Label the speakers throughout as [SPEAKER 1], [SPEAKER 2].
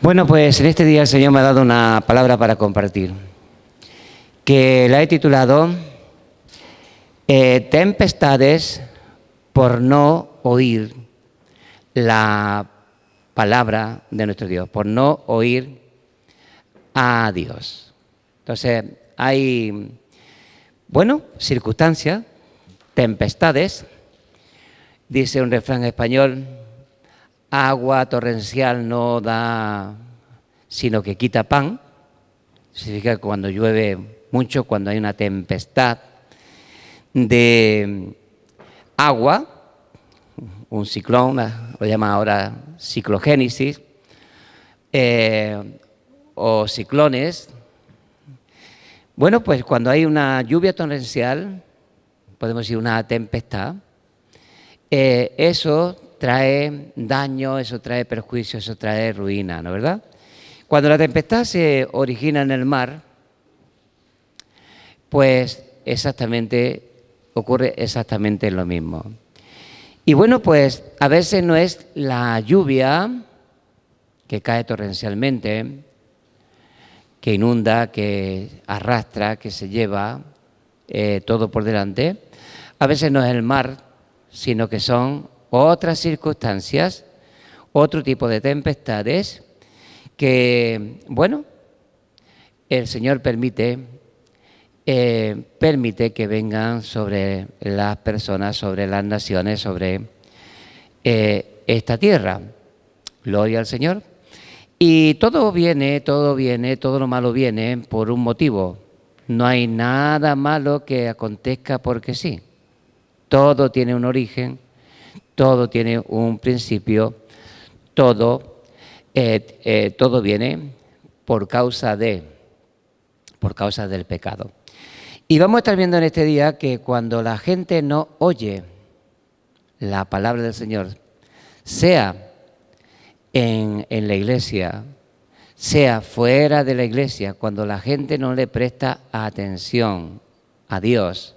[SPEAKER 1] Bueno, pues en este día el Señor me ha dado una palabra para compartir, que la he titulado Tempestades por no oír la palabra de nuestro Dios, por no oír a Dios. Entonces, hay, circunstancias, tempestades, dice un refrán español: agua torrencial no da, sino que quita pan. Significa que cuando llueve mucho, cuando hay una tempestad de agua, un ciclón, lo llaman ahora ciclogénesis, o ciclones. Bueno, pues cuando hay una lluvia torrencial, podemos decir una tempestad, eso trae daño, eso trae perjuicio, eso trae ruina, ¿no es verdad? Cuando la tempestad se origina en el mar, pues ocurre exactamente lo mismo. Y bueno, pues a veces no es la lluvia que cae torrencialmente, que inunda, que arrastra, que se lleva todo por delante. A veces no es el mar, sino que son otras circunstancias, otro tipo de tempestades que, el Señor permite que vengan sobre las personas, sobre las naciones, sobre esta tierra. Gloria al Señor. Y todo lo malo viene por un motivo. No hay nada malo que acontezca porque sí. Todo tiene un origen, todo tiene un principio, todo viene por causa del pecado. Y vamos a estar viendo en este día que cuando la gente no oye la palabra del Señor, sea en la iglesia, sea fuera de la iglesia, cuando la gente no le presta atención a Dios,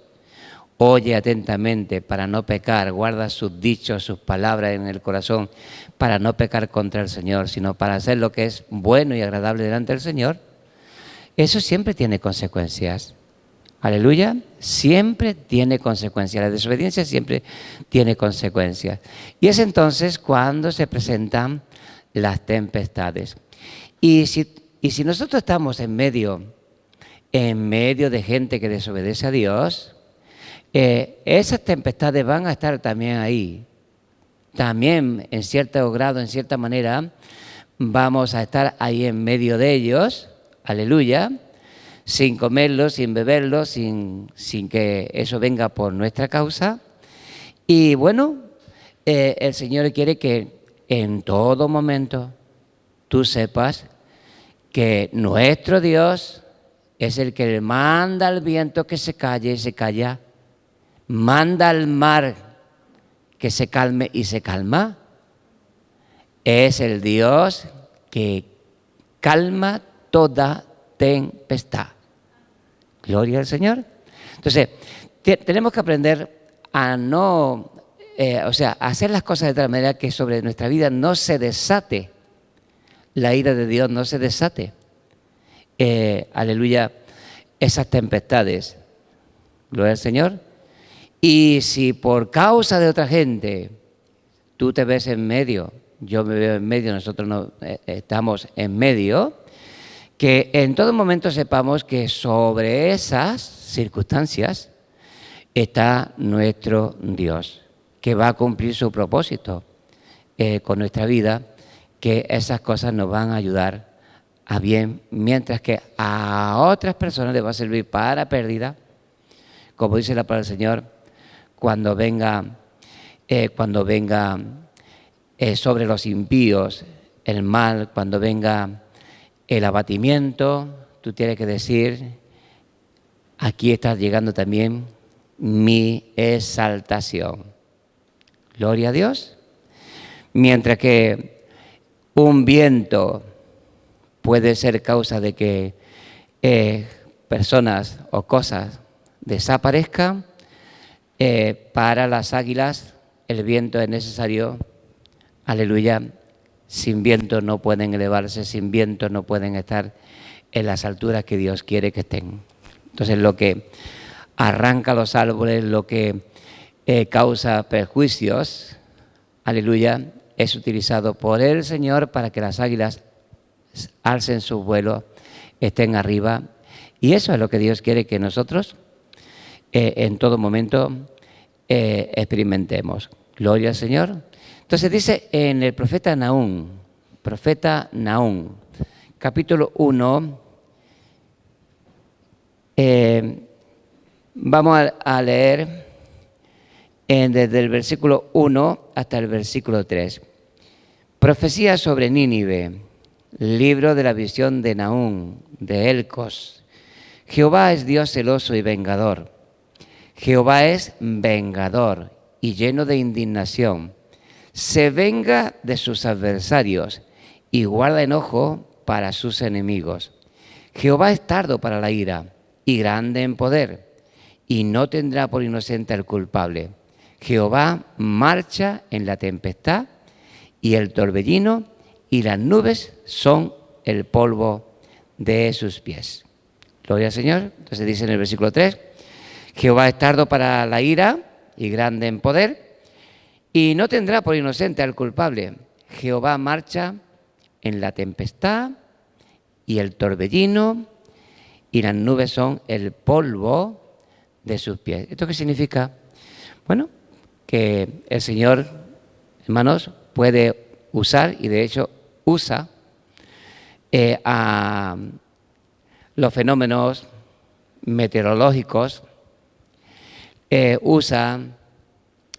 [SPEAKER 1] oye atentamente para no pecar, guarda sus dichos, sus palabras en el corazón, para no pecar contra el Señor, sino para hacer lo que es bueno y agradable delante del Señor, eso siempre tiene consecuencias. Aleluya, siempre tiene consecuencias. La desobediencia siempre tiene consecuencias. Y es entonces cuando se presentan las tempestades. Y si nosotros estamos en medio de gente que desobedece a Dios, esas tempestades van a estar también ahí. También en cierto grado, en cierta manera, vamos a estar ahí en medio de ellos, aleluya, sin comerlos, sin beberlos, sin que eso venga por nuestra causa. Y el Señor quiere que en todo momento tú sepas que nuestro Dios es el que le manda al viento que se calle y se calla, manda al mar que se calme y se calma. Es el Dios que calma toda tempestad. Gloria al Señor. Entonces, tenemos que aprender a a hacer las cosas de tal manera que sobre nuestra vida no se desate la ira de Dios, no se desate, aleluya, esas tempestades. Gloria al Señor. Y si por causa de otra gente tú te ves en medio, yo me veo en medio, nosotros no estamos en medio, que en todo momento sepamos que sobre esas circunstancias está nuestro Dios, que va a cumplir su propósito con nuestra vida, que esas cosas nos van a ayudar a bien, mientras que a otras personas les va a servir para pérdida, como dice la palabra del Señor, cuando venga sobre los impíos el mal, cuando venga el abatimiento, tú tienes que decir: aquí está llegando también mi exaltación. Gloria a Dios. Mientras que un viento puede ser causa de que personas o cosas desaparezcan, para las águilas el viento es necesario, aleluya, sin viento no pueden elevarse, sin viento no pueden estar en las alturas que Dios quiere que estén. Entonces lo que arranca los árboles, lo que causa perjuicios, aleluya, es utilizado por el Señor para que las águilas alcen sus vuelos, estén arriba. Y eso es lo que Dios quiere que nosotros en todo momento experimentemos. Gloria al Señor. Entonces dice en el profeta Nahum, capítulo 1, vamos a leer desde el versículo 1 hasta el versículo 3. Profecía sobre Nínive, libro de la visión de Nahum, de Elcos. Jehová es Dios celoso y vengador. Jehová es vengador y lleno de indignación. Se venga de sus adversarios y guarda enojo para sus enemigos. Jehová es tardo para la ira y grande en poder, y no tendrá por inocente al culpable. Jehová marcha en la tempestad y el torbellino, y las nubes son el polvo de sus pies. Gloria al Señor. Entonces dice en el versículo 3, Jehová es tardo para la ira y grande en poder, y no tendrá por inocente al culpable. Jehová marcha en la tempestad y el torbellino, y las nubes son el polvo de sus pies. ¿Esto qué significa? Bueno, que el Señor, hermanos, puede usar, y de hecho usa, a los fenómenos meteorológicos, usa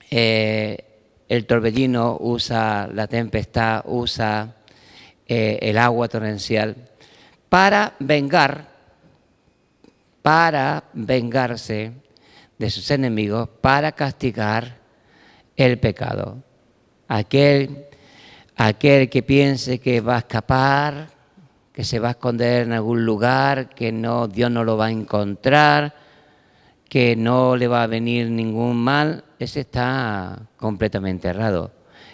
[SPEAKER 1] el torbellino, usa la tempestad, usa el agua torrencial para vengarse de sus enemigos, para castigar el pecado. Aquel que piense que va a escapar, que se va a esconder en algún lugar, que Dios no lo va a encontrar, que no le va a venir ningún mal, ese está completamente errado.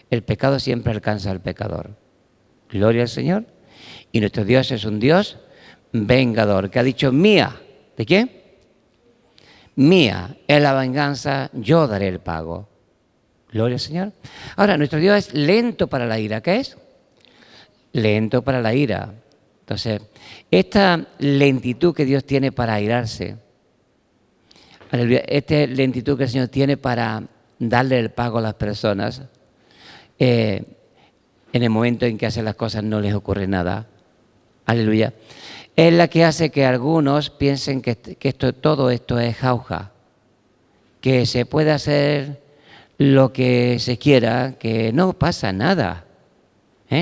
[SPEAKER 1] El pecado siempre alcanza al pecador. Gloria al Señor. Y nuestro Dios es un Dios vengador, que ha dicho mía. ¿De qué? Mía es la venganza, yo daré el pago. Gloria al Señor. Ahora, nuestro Dios es lento para la ira. ¿Qué es? Lento para la ira. Entonces, esta lentitud que Dios tiene para airarse, esta lentitud que el Señor tiene para darle el pago a las personas, en el momento en que hacen las cosas no les ocurre nada. Aleluya. Es la que hace que algunos piensen que todo esto es jauja, que se puede hacer lo que se quiera, que no pasa nada,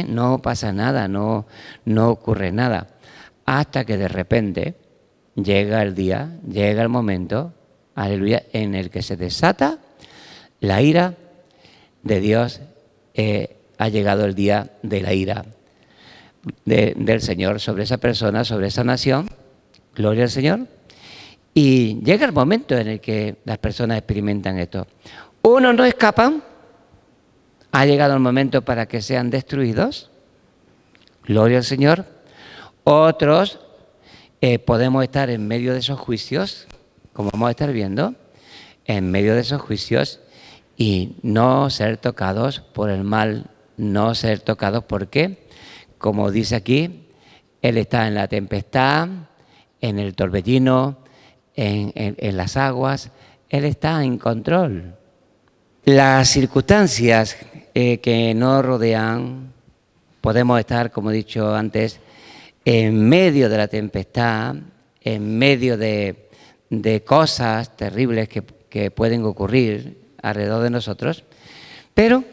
[SPEAKER 1] no pasa nada, no ocurre nada, hasta que de repente llega el día, llega el momento, aleluya, en el que se desata la ira de Dios. Ha llegado el día de la ira del Señor sobre esa persona, sobre esa nación. Gloria al Señor. Y llega el momento en el que las personas experimentan esto. Unos no escapan, ha llegado el momento para que sean destruidos. Gloria al Señor. Otros podemos estar en medio de esos juicios, como vamos a estar viendo, en medio de esos juicios, y no ser tocados por el mal, no ser tocados. ¿Por qué? Como dice aquí, Él está en la tempestad, en el torbellino, en las aguas. Él está en control. Las circunstancias que nos rodean, podemos estar, como he dicho antes, en medio de la tempestad, en medio de cosas terribles que pueden ocurrir alrededor de nosotros, pero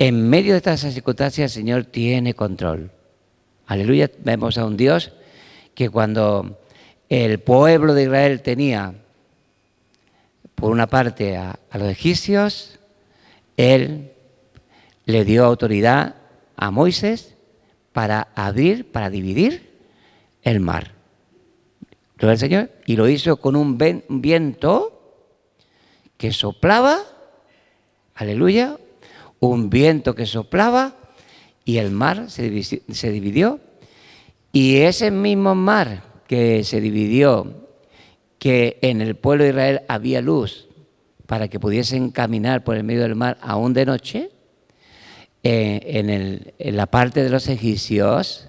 [SPEAKER 1] en medio de estas circunstancias el Señor tiene control. Aleluya. Vemos a un Dios que cuando el pueblo de Israel tenía, por una parte, a los egipcios, Él le dio autoridad a Moisés para dividir el mar. Gloria al Señor. Y lo hizo con un viento que soplaba, aleluya, un viento que soplaba y el mar se dividió. Y ese mismo mar que se dividió, que en el pueblo de Israel había luz para que pudiesen caminar por el medio del mar aún de noche, en la parte de los egipcios,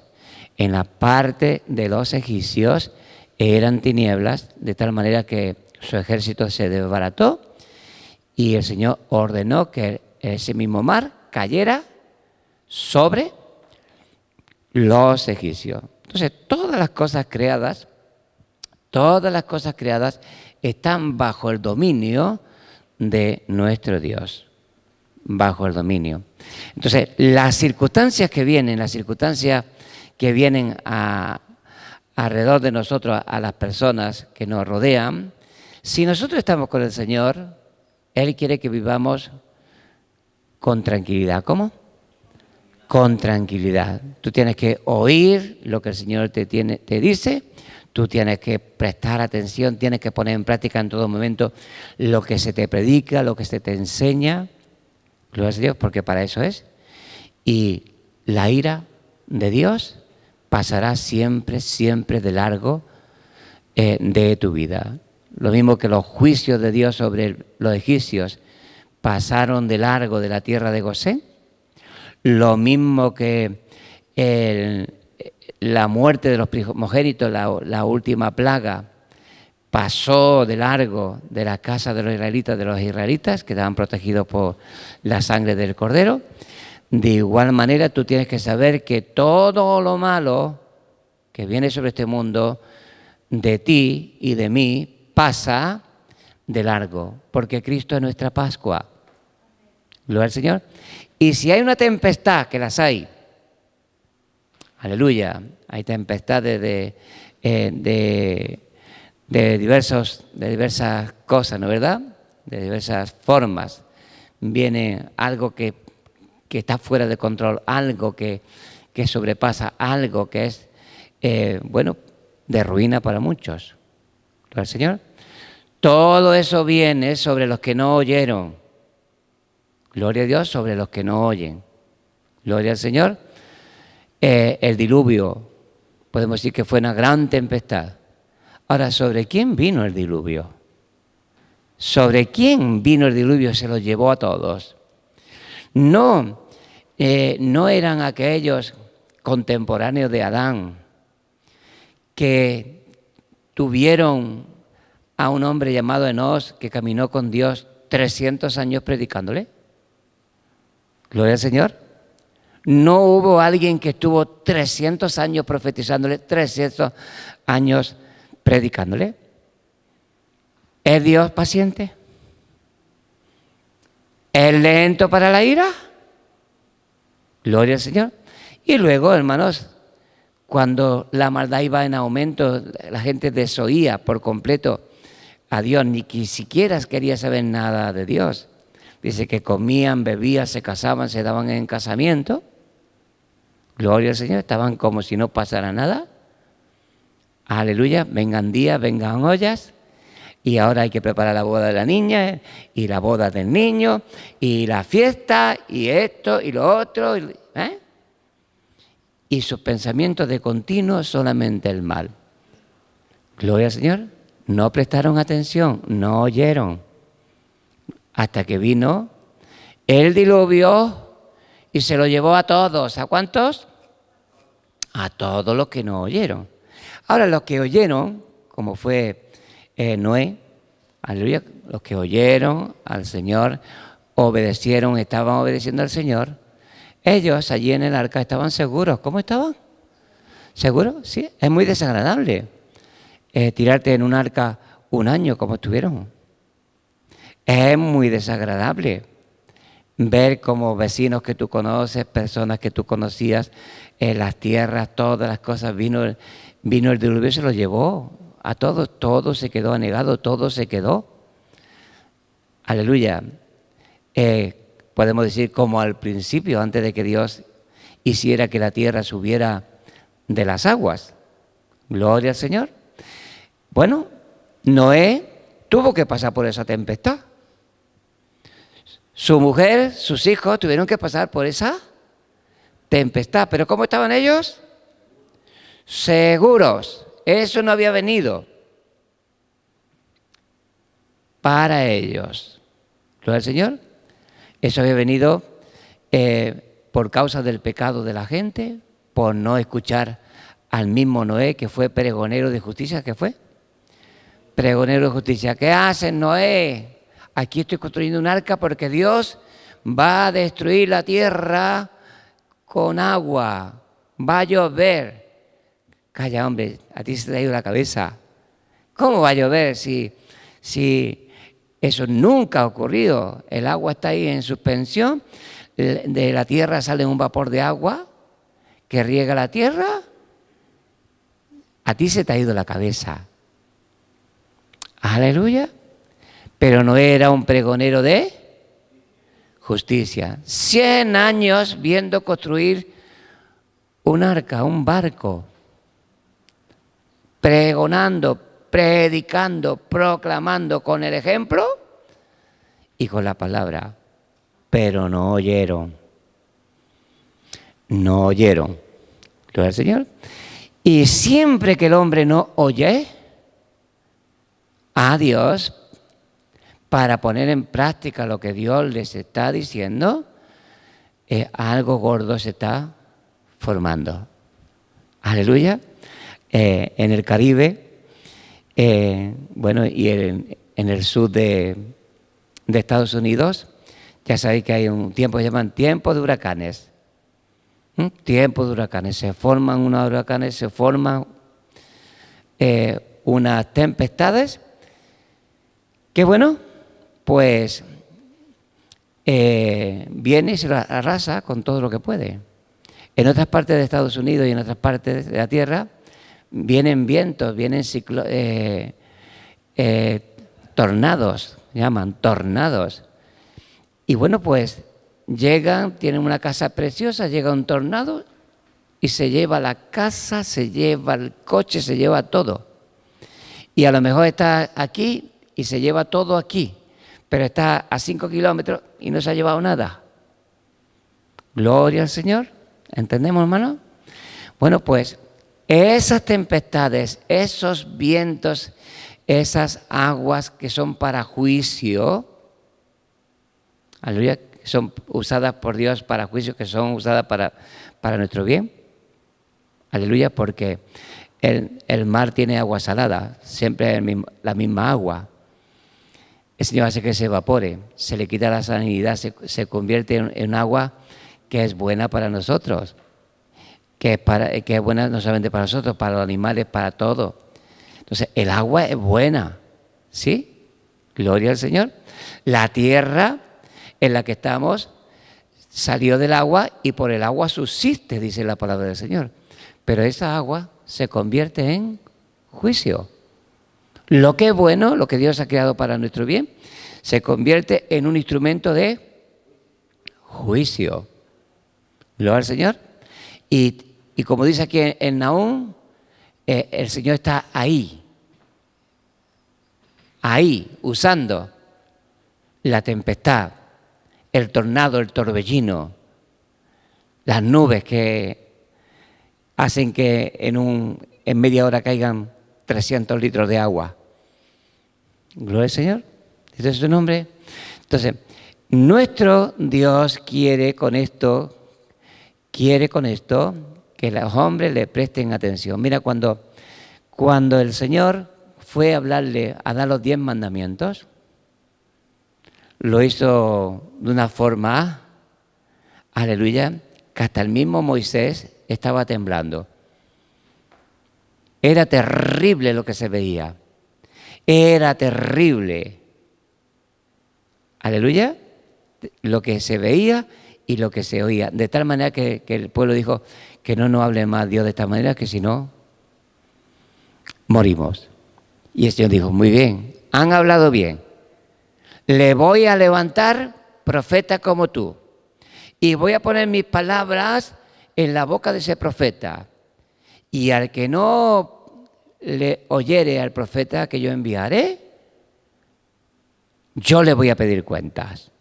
[SPEAKER 1] eran tinieblas, de tal manera que su ejército se desbarató y el Señor ordenó que ese mismo mar cayera sobre los egipcios. Entonces, todas las cosas creadas están bajo el dominio de nuestro Dios, bajo el dominio. Entonces, las circunstancias que vienen alrededor de nosotros, a las personas que nos rodean, si nosotros estamos con el Señor, Él quiere que vivamos con tranquilidad. ¿Cómo? Con tranquilidad. Tú tienes que oír lo que el Señor te dice, tú tienes que prestar atención, tienes que poner en práctica en todo momento lo que se te predica, lo que se te enseña. Gloria a Dios, porque para eso es. Y la ira de Dios pasará siempre de largo de tu vida. Lo mismo que los juicios de Dios sobre los egipcios pasaron de largo de la tierra de Gosén. Lo mismo que la muerte de los primogénitos, la última plaga, pasó de largo de la casa de los israelitas, que estaban protegidos por la sangre del Cordero. De igual manera, tú tienes que saber que todo lo malo que viene sobre este mundo, de ti y de mí, pasa de largo, porque Cristo es nuestra Pascua. Gloria al Señor. Y si hay una tempestad, que las hay, aleluya, hay tempestades de diversas cosas, ¿no es verdad? De diversas formas. Viene algo que está fuera de control, algo que sobrepasa, algo que es, de ruina para muchos. ¿Gloria al Señor? Todo eso viene sobre los que no oyeron. Gloria a Dios sobre los que no oyen. Gloria al Señor. El diluvio, podemos decir que fue una gran tempestad. Ahora, ¿sobre quién vino el diluvio? ¿Sobre quién vino el diluvio? Se los llevó a todos. No eran aquellos contemporáneos de Adán que tuvieron a un hombre llamado Enós que caminó con Dios 300 años predicándole. Gloria al Señor. No hubo alguien que estuvo 300 años profetizándole, 300 años predicándole. ¿Es Dios paciente? ¿Es lento para la ira? Gloria al Señor. Y luego, hermanos, cuando la maldad iba en aumento, la gente desoía por completo a Dios, ni siquiera quería saber nada de Dios. Dice que comían, bebían, se casaban, se daban en casamiento. Gloria al Señor, estaban como si no pasara nada. Aleluya, vengan días, vengan ollas. Y ahora hay que preparar la boda de la niña y la boda del niño y la fiesta y esto y lo otro. Y sus pensamientos de continuo solamente el mal. Gloria al Señor. No prestaron atención, no oyeron. Hasta que vino el diluvio y se lo llevó a todos. ¿A cuántos? A todos los que no oyeron. Ahora, los que oyeron, como fue Noé, aleluya, los que oyeron al Señor, obedecieron, estaban obedeciendo al Señor, ellos allí en el arca estaban seguros. ¿Cómo estaban? ¿Seguros? Sí, es muy desagradable tirarte en un arca un año como estuvieron. Es muy desagradable ver como vecinos que tú conoces, personas que tú conocías, las tierras, todas las cosas, vino el diluvio y se lo llevó a todos, todo se quedó anegado, todo se quedó. Aleluya. Podemos decir como al principio, antes de que Dios hiciera que la tierra subiera de las aguas. Gloria al Señor. Bueno, Noé tuvo que pasar por esa tempestad. Su mujer, sus hijos tuvieron que pasar por esa tempestad. ¿Pero cómo estaban ellos? Seguros. Eso no había venido para ellos. ¿Gloria al Señor? Eso había venido por causa del pecado de la gente, por no escuchar al mismo Noé, que fue pregonero de justicia. ¿Qué fue? Pregonero de justicia. ¿Qué haces, Noé? Aquí estoy construyendo un arca porque Dios va a destruir la tierra con agua. Va a llover. Calla, hombre, a ti se te ha ido la cabeza. ¿Cómo va a llover si eso nunca ha ocurrido? El agua está ahí en suspensión, de la tierra sale un vapor de agua que riega la tierra. A ti se te ha ido la cabeza. Aleluya. Pero no era un pregonero de justicia. 100 años viendo construir un arca, un barco, pregonando, predicando, proclamando con el ejemplo y con la palabra, pero no oyeron. No oyeron. Gloria al Señor. Y siempre que el hombre no oye a Dios para poner en práctica lo que Dios les está diciendo, algo gordo se está formando. Aleluya. En el Caribe, bueno, y en el sur de Estados Unidos, ya sabéis que hay un tiempo que llaman tiempo de huracanes. Tiempo de huracanes. Se forman unos huracanes, se forman unas tempestades que, bueno, pues viene y se arrasa con todo lo que puede. En otras partes de Estados Unidos y en otras partes de la tierra vienen vientos, vienen tornados, llaman tornados. Y bueno, pues llegan, tienen una casa preciosa, llega un tornado y se lleva la casa, se lleva el coche, se lleva todo. Y a lo mejor está aquí y se lleva todo aquí, pero está a 5 kilómetros y no se ha llevado nada. Gloria al Señor. ¿Entendemos, hermano? Bueno, pues esas tempestades, esos vientos, esas aguas que son para juicio, aleluya, que son usadas por Dios para juicio, que son usadas para nuestro bien. Aleluya, porque el mar tiene agua salada, siempre es la misma agua. El Señor hace que se evapore, se le quita la salinidad, se convierte en agua que es buena para nosotros, que es buena no solamente para nosotros, para los animales, para todo. Entonces, el agua es buena, ¿sí? Gloria al Señor. La tierra en la que estamos salió del agua y por el agua subsiste, dice la palabra del Señor. Pero esa agua se convierte en juicio. Lo que es bueno, lo que Dios ha creado para nuestro bien, se convierte en un instrumento de juicio. Gloria al Señor. Y como dice aquí en Nahum, el Señor está ahí, usando la tempestad, el tornado, el torbellino, las nubes que hacen que en media hora caigan 300 litros de agua. Gloria al Señor. ¿Este es su nombre? Entonces, nuestro Dios quiere con esto que los hombres le presten atención. Mira, cuando el Señor fue a hablarle, a dar los 10 mandamientos, lo hizo de una forma, aleluya, que hasta el mismo Moisés estaba temblando. Era terrible lo que se veía. Era terrible. Aleluya. Lo que se veía y lo que se oía. De tal manera que el pueblo dijo que no nos hable más Dios de esta manera, que si no, morimos. Y el Señor dijo, muy bien, han hablado bien. Le voy a levantar profeta como tú. Y voy a poner mis palabras en la boca de ese profeta. Y al que no le oyere al profeta que yo enviaré, yo le voy a pedir cuentas.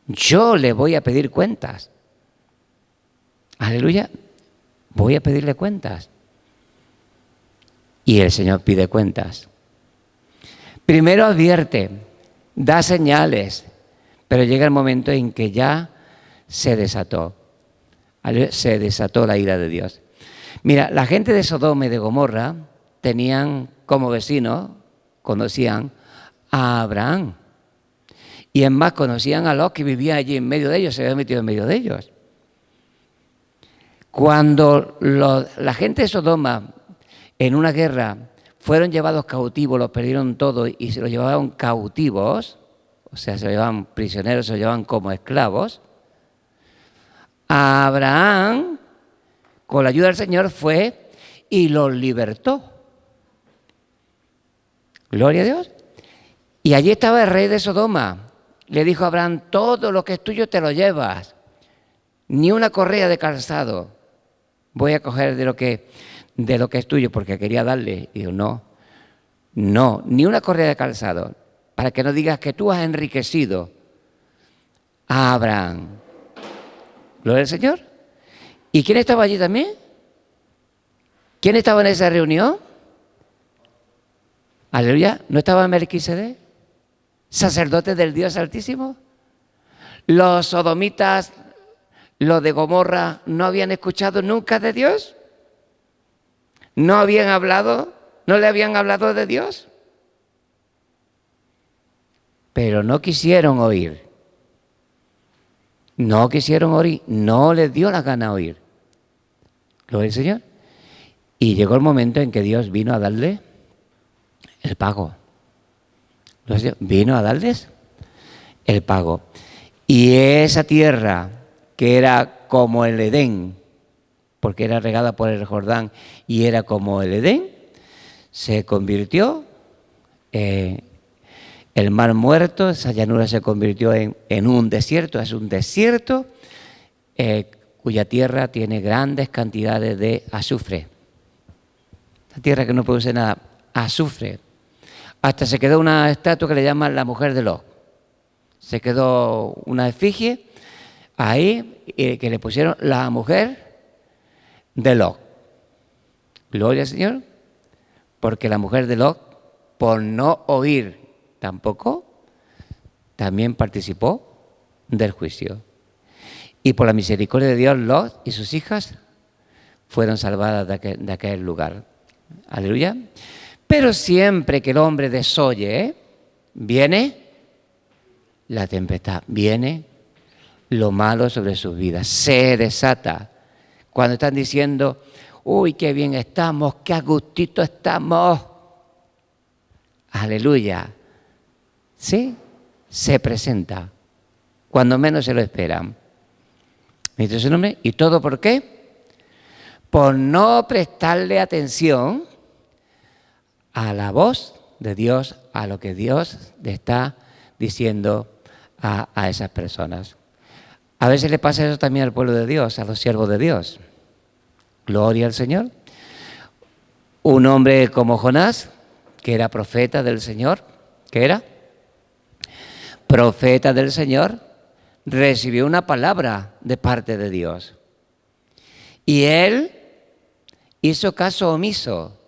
[SPEAKER 1] Yo le voy a pedir cuentas. Aleluya. Voy a pedirle cuentas. Y el Señor pide cuentas. Primero advierte, da señales, pero llega el momento en que ya se desató. Se desató la ira de Dios. Mira, la gente de Sodoma y de Gomorra tenían como vecinos, conocían a Abraham. Y es más, conocían a Lot, que vivía allí en medio de ellos, se había metido en medio de ellos. Cuando la gente de Sodoma, en una guerra, fueron llevados cautivos, los perdieron todo y se los llevaban cautivos, o sea, se los llevaban prisioneros, se los llevaban como esclavos, Abraham, con la ayuda del Señor, fue y los libertó. Gloria a Dios. Y allí estaba el rey de Sodoma. Le dijo a Abraham, todo lo que es tuyo te lo llevas. Ni una correa de calzado voy a coger de lo que es tuyo, porque quería darle. Y digo, no, ni una correa de calzado, para que no digas que tú has enriquecido a Abraham. Gloria al Señor. ¿Y quién estaba allí también? ¿Quién estaba en esa reunión? Aleluya. ¿No estaba Melquisedec, sacerdote del Dios Altísimo? Los sodomitas, los de Gomorra, ¿no habían escuchado nunca de Dios? ¿No habían hablado? ¿No le habían hablado de Dios? Pero no quisieron oír. No quisieron oír. No les dio la gana oír. Gloria al Señor. Y llegó el momento en que Dios vino a darle el pago. Vino a darles el pago. Y esa tierra que era como el Edén, porque era regada por el Jordán y era como el Edén, se convirtió el mar muerto, esa llanura se convirtió en un desierto. Es un desierto cuya tierra tiene grandes cantidades de azufre. La tierra que no produce nada, azufre. Hasta se quedó una estatua que le llaman la mujer de Lot. Se quedó una efigie ahí que le pusieron la mujer de Lot. Gloria al Señor, porque la mujer de Lot, por no oír tampoco, también participó del juicio. Y por la misericordia de Dios, Lot y sus hijas fueron salvadas de aquel lugar. Aleluya. Pero siempre que el hombre desoye, viene la tempestad, viene lo malo sobre sus vidas, se desata. Cuando están diciendo, uy, qué bien estamos, qué a gustito estamos. Aleluya. Sí, se presenta cuando menos se lo esperan. ¿Y todo por qué? Por no prestarle atención a la voz de Dios, a lo que Dios le está diciendo a esas personas. A veces le pasa eso también al pueblo de Dios, a los siervos de Dios. Gloria al Señor. Un hombre como Jonás, que era profeta del Señor, ¿qué era? Profeta del Señor, recibió una palabra de parte de Dios. Y él hizo caso omiso.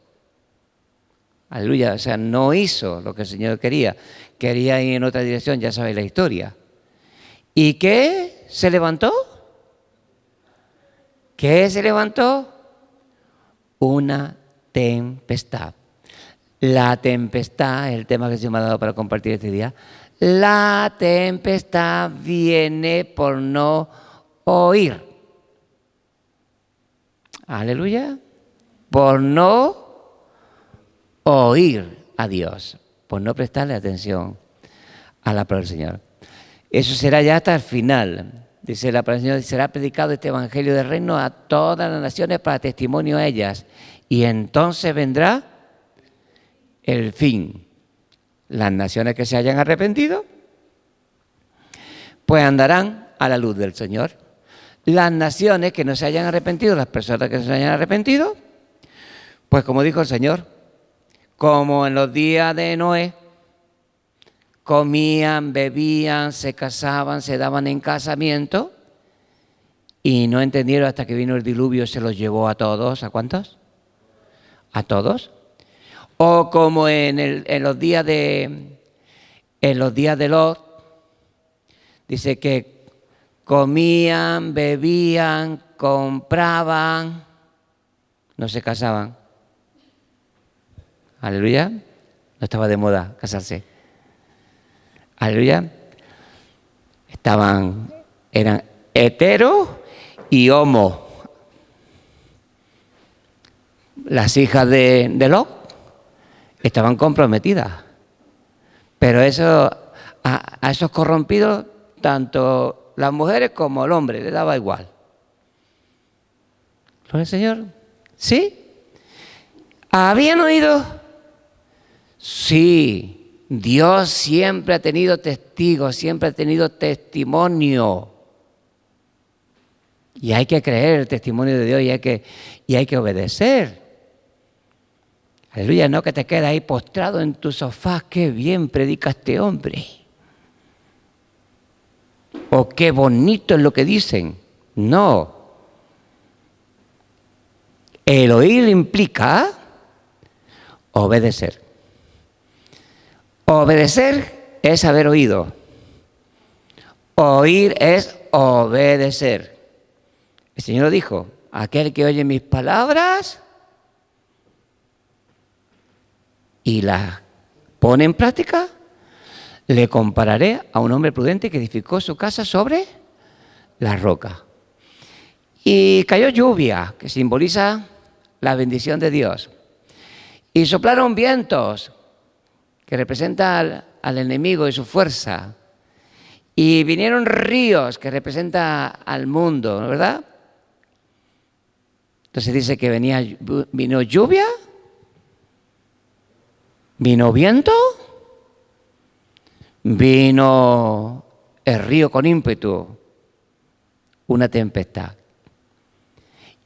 [SPEAKER 1] Aleluya, o sea, no hizo lo que el Señor quería. Quería ir en otra dirección, ya sabéis la historia. ¿Y qué se levantó? ¿Qué se levantó? Una tempestad. La tempestad es el tema que se me ha dado para compartir este día. La tempestad viene por no oír. Aleluya. Por no oír a Dios, por no prestarle atención a la palabra del Señor. Eso será ya hasta el final. Dice la palabra del Señor, será predicado este evangelio del reino a todas las naciones para testimonio a ellas. Y entonces vendrá el fin. Las naciones que se hayan arrepentido, pues andarán a la luz del Señor. Las naciones que no se hayan arrepentido, las personas que no se hayan arrepentido, pues como dijo el Señor, como en los días de Noé, comían, bebían, se casaban, se daban en casamiento y no entendieron hasta que vino el diluvio, se los llevó a todos. ¿A cuántos? A todos. O como en los días de Lot, dice que comían, bebían, compraban, no se casaban. Aleluya. No estaba de moda casarse. Aleluya. Eran hetero y homo. Las hijas de Lot estaban comprometidas. Pero eso, a esos corrompidos, tanto las mujeres como el hombre, les daba igual. ¿Gloria al Señor? ¿Sí? ¿Habían oído? Sí. Dios siempre ha tenido testigos, siempre ha tenido testimonio. Y hay que creer el testimonio de Dios y hay que obedecer. Aleluya, no que te quedas ahí postrado en tu sofá. Qué bien predica este hombre. O qué bonito es lo que dicen. No. El oír implica obedecer. Obedecer es haber oído. Oír es obedecer. El Señor dijo, aquel que oye mis palabras y las pone en práctica, le compararé a un hombre prudente que edificó su casa sobre la roca. Y cayó lluvia, que simboliza la bendición de Dios. Y soplaron vientos, que representa al enemigo y su fuerza. Y vinieron ríos, que representa al mundo, ¿no, verdad? Entonces dice que vino lluvia, vino viento, vino el río con ímpetu, una tempestad.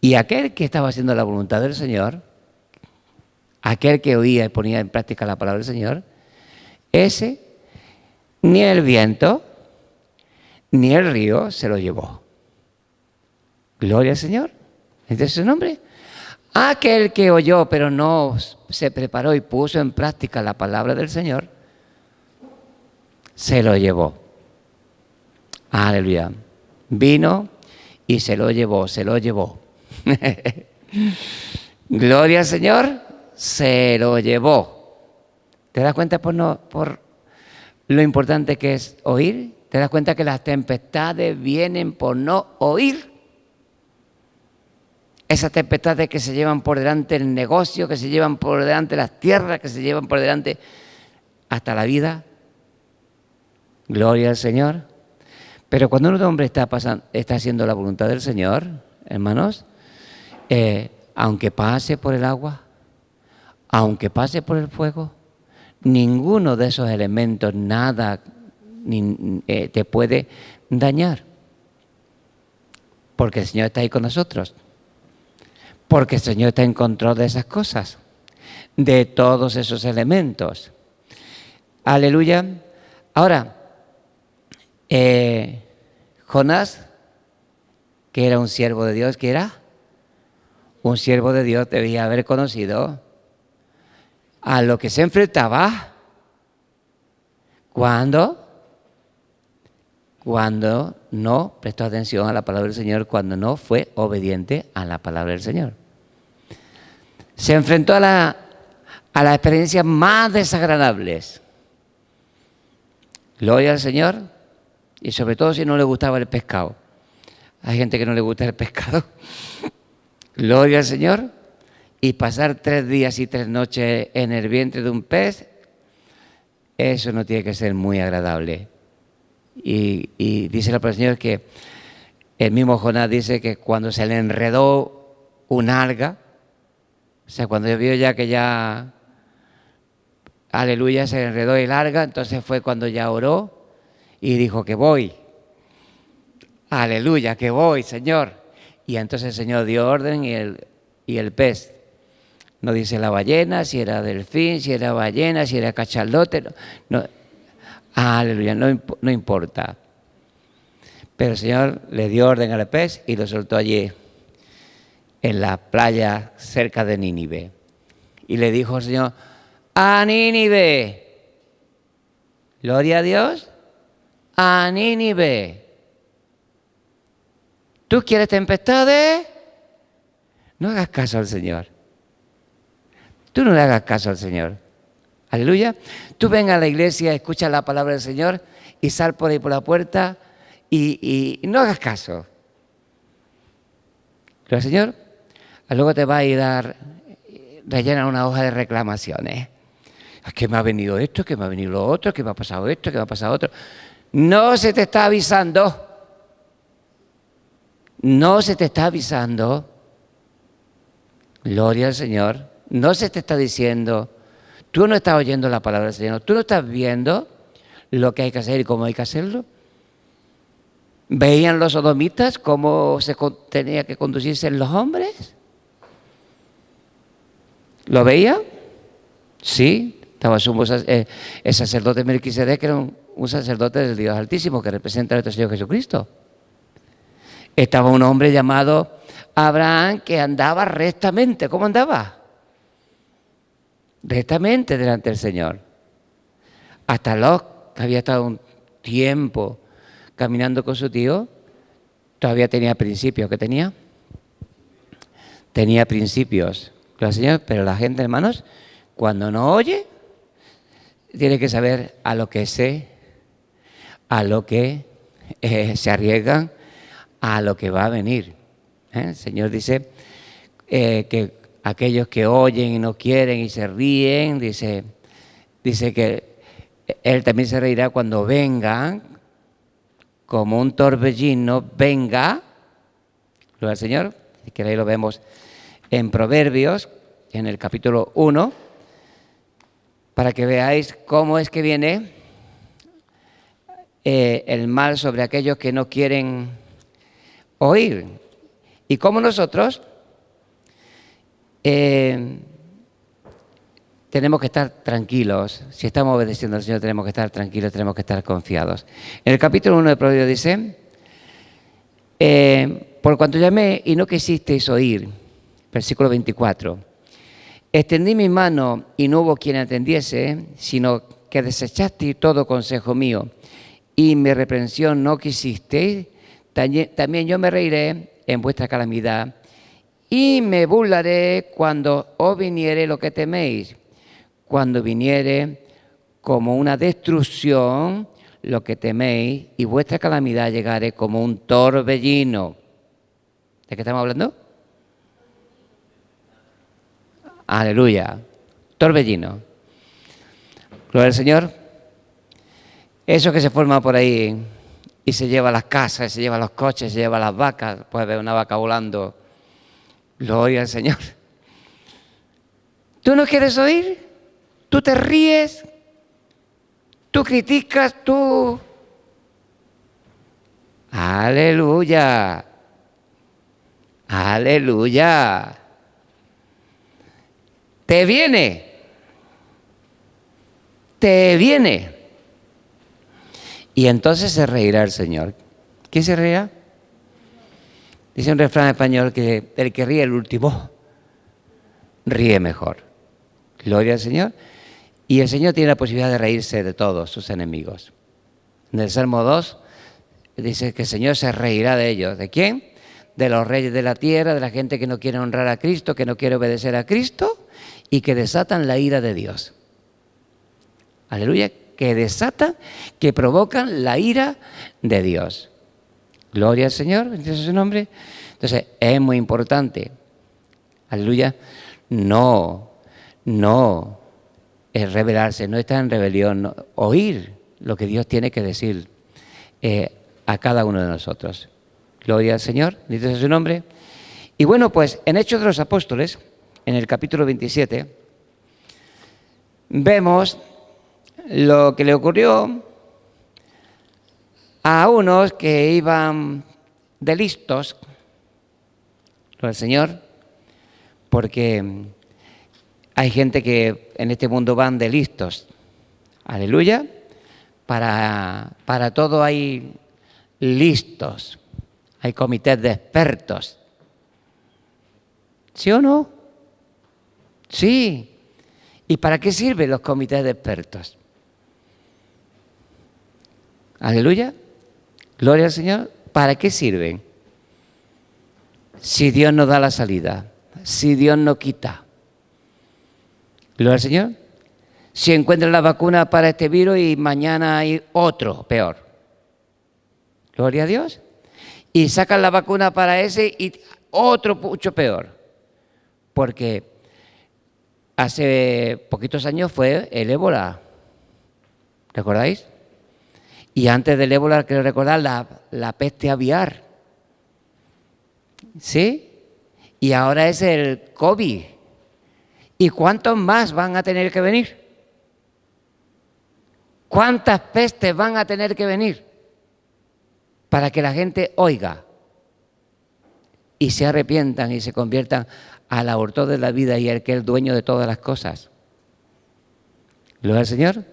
[SPEAKER 1] Y aquel que estaba haciendo la voluntad del Señor, aquel que oía y ponía en práctica la palabra del Señor, ese, ni el viento, ni el río se lo llevó. Gloria al Señor. ¿Este es su nombre? Aquel que oyó, pero no se preparó y puso en práctica la palabra del Señor, se lo llevó. Aleluya. Vino y se lo llevó, se lo llevó. Gloria al Señor, se lo llevó. ¿Te das cuenta por lo importante que es oír? ¿Te das cuenta que las tempestades vienen por no oír? Esas tempestades que se llevan por delante el negocio, que se llevan por delante las tierras, que se llevan por delante hasta la vida. Gloria al Señor. Pero cuando un hombre está haciendo la voluntad del Señor, hermanos, aunque pase por el agua, aunque pase por el fuego, ninguno de esos elementos, nada te puede dañar. Porque el Señor está ahí con nosotros. Porque el Señor está en control de esas cosas, de todos esos elementos. Aleluya. Ahora, Jonás, que era un siervo de Dios, ¿qué era? Un siervo de Dios debía haber conocido a lo que se enfrentaba cuando no prestó atención a la palabra del Señor, cuando no fue obediente a la palabra del Señor. Se enfrentó a las experiencias más desagradables. Gloria al Señor, y sobre todo si no le gustaba el pescado. Hay gente que no le gusta el pescado. Gloria al Señor. Y pasar 3 días y 3 noches en el vientre de un pez, eso no tiene que ser muy agradable. Y dice la palabra del Señor que el mismo Jonás dice que cuando se le enredó un alga, o sea, cuando vio ya que ya, aleluya, se le enredó el alga, entonces fue cuando ya oró y dijo que voy. Aleluya, que voy, Señor. Y entonces el Señor dio orden y el pez. No dice la ballena, si era delfín, si era ballena, si era cachalote. No, aleluya, no importa. Pero el Señor le dio orden al pez y lo soltó allí en la playa cerca de Nínive. Y le dijo al Señor: ¡a Nínive! Gloria a Dios. ¡A Nínive! ¿Tú quieres tempestades? No hagas caso al Señor. Tú no le hagas caso al Señor. Aleluya. Tú ven a la iglesia, escucha la palabra del Señor y sal por ahí por la puerta y no hagas caso. Pero el Señor luego te va a ir a rellenar una hoja de reclamaciones. Es que me ha venido esto, que me ha venido lo otro, que me ha pasado esto, que me ha pasado otro. No se te está avisando. No se te está avisando. Gloria al Señor. No se te está diciendo. Tú no estás oyendo la palabra del Señor. Tú no estás viendo lo que hay que hacer y cómo hay que hacerlo. ¿Veían los sodomitas cómo se tenía que conducirse los hombres? ¿Lo veían? Sí. Estaba el sacerdote Melquisedec, que era un sacerdote del Dios Altísimo, que representa a nuestro Señor Jesucristo. Estaba un hombre llamado Abraham que andaba rectamente. ¿Cómo andaba? Rectamente delante del Señor. Hasta Lot, que había estado un tiempo caminando con su tío, todavía tenía principios. ¿Qué tenía? Tenía principios. Claro, Señor, pero la gente, hermanos, cuando no oye, tiene que saber a lo que a lo que se arriesgan, a lo que va a venir. El Señor dice que aquellos que oyen y no quieren y se ríen, dice que Él también se reirá cuando venga, como un torbellino, venga. Gloria al Señor. Si queréis lo vemos en Proverbios, en el capítulo 1, para que veáis cómo es que viene el mal sobre aquellos que no quieren oír. Y cómo nosotros tenemos que estar tranquilos. Si estamos obedeciendo al Señor, tenemos que estar tranquilos, tenemos que estar confiados. En el capítulo 1 de Proverbios dice: por cuanto llamé y no quisisteis oír, versículo 24, extendí mi mano y no hubo quien atendiese, sino que desechasteis todo consejo mío, y mi reprensión no quisisteis, también yo me reiré en vuestra calamidad, y me burlaré cuando os viniere lo que teméis, cuando viniere como una destrucción lo que teméis, y vuestra calamidad llegare como un torbellino. ¿De qué estamos hablando? Aleluya. Torbellino. Gloria al Señor. Eso que se forma por ahí y se lleva las casas, se lleva los coches, se lleva las vacas. Puedes ver una vaca volando. Gloria al Señor. ¿Tú no quieres oír? ¿Tú te ríes? ¿Tú criticas? ¿Tú? Aleluya. Aleluya. Te viene. Te viene. Y entonces se reirá el Señor. ¿Quién se reirá? Dice un refrán español que el que ríe el último, ríe mejor. Gloria al Señor. Y el Señor tiene la posibilidad de reírse de todos sus enemigos. En el Salmo 2 dice que el Señor se reirá de ellos. ¿De quién? De los reyes de la tierra, de la gente que no quiere honrar a Cristo, que no quiere obedecer a Cristo y que desatan la ira de Dios. Aleluya. Que desatan, que provocan la ira de Dios. Gloria al Señor, bendito sea su nombre. Entonces, es muy importante, aleluya, no es rebelarse, no estar en rebelión, no, oír lo que Dios tiene que decir a cada uno de nosotros. Gloria al Señor, bendito sea su nombre. Y bueno, pues en Hechos de los Apóstoles, en el capítulo 27, vemos lo que le ocurrió a unos que iban de listos con el Señor, porque hay gente que en este mundo van de listos, aleluya, para todo hay listos. Hay comités de expertos. ¿Sí o no? Sí. ¿Y para qué sirven los comités de expertos? Aleluya. Gloria al Señor. ¿Para qué sirven? Si Dios nos da la salida, si Dios nos quita. Gloria al Señor. Si encuentran la vacuna para este virus y mañana hay otro peor. Gloria a Dios. Y sacan la vacuna para ese y otro mucho peor. Porque hace poquitos años fue el ébola. ¿Recordáis? Y antes del ébola, quiero recordar, la peste aviar. ¿Sí? Y ahora es el COVID. ¿Y cuántos más van a tener que venir? ¿Cuántas pestes van a tener que venir? Para que la gente oiga y se arrepientan y se conviertan al autor de la vida y al que es el dueño de todas las cosas. ¿Gloria al Señor?